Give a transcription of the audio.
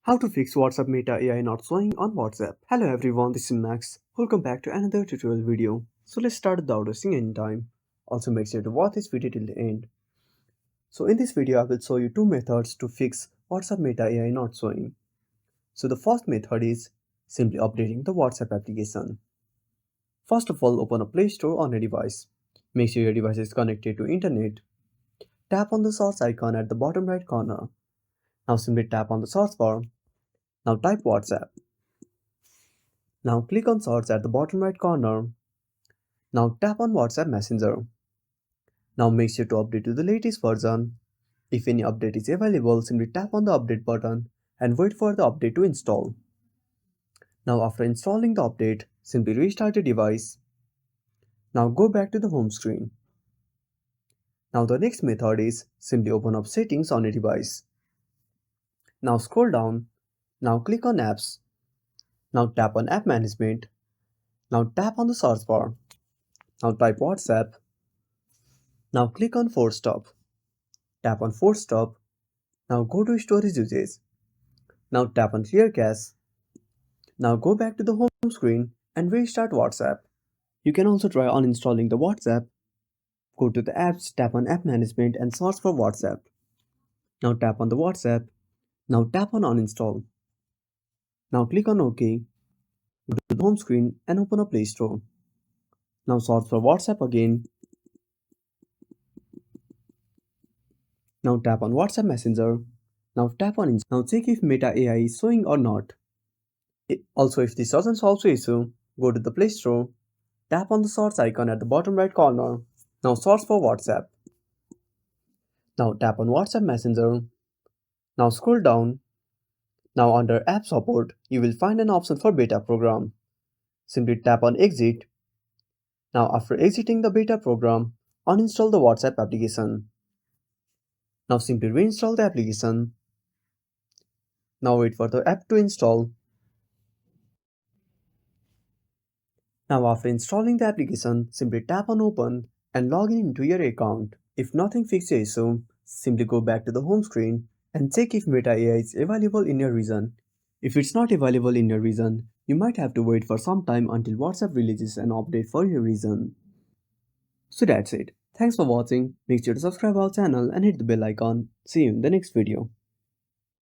How to fix WhatsApp Meta AI not showing on WhatsApp. Hello everyone, this is Max. Welcome back to another tutorial video. So let's start without wasting any time. Also make sure to watch this video till the end. So in this video I will show you two methods to fix WhatsApp Meta AI not showing. So the first method is simply updating the WhatsApp application. First of all, open a Play Store on a device. Make sure your device is connected to internet. Tap on the search icon at the bottom right corner. Now simply tap on the search bar. Now type WhatsApp. Now click on search at the bottom right corner. Now tap on WhatsApp Messenger. Now make sure to update to the latest version. If any update is available, simply tap on the update button and wait for the update to install. Now after installing the update, simply restart the device. Now go back to the home screen. Now the next method is simply open up settings on a device. Now scroll down. Now click on apps. Now tap on app management. Now tap on the search bar. Now type WhatsApp. Now click on force stop. Tap on force stop. Now go to storage usage. Now tap on clear cache. Now go back to the home screen and restart WhatsApp. You can also try uninstalling the WhatsApp. Go to the apps, tap on app management and search for WhatsApp. Now tap on the WhatsApp. Now tap on uninstall. Now click on OK. Go to the home screen and open a Play Store. Now search for WhatsApp again. Now tap on WhatsApp Messenger. Now tap on install. Now check if Meta AI is showing or not. Also, if this doesn't solve the issue, go to the Play Store. Tap on the search icon at the bottom right corner. Now search for WhatsApp. Now tap on WhatsApp Messenger. Now scroll down. Now under App Support, you will find an option for beta program. Simply tap on Exit. Now after exiting the beta program, uninstall the WhatsApp application. Now simply reinstall the application. Now wait for the app to install. Now after installing the application, simply tap on Open and log in into your account. If nothing fixes the issue, simply go back to the home screen and check if Meta AI is available in your region. If it's not available in your region, you might have to wait for some time until WhatsApp releases an update for your region. So that's it. Thanks for watching. Make sure to subscribe our channel and hit the bell icon. See you in the next video.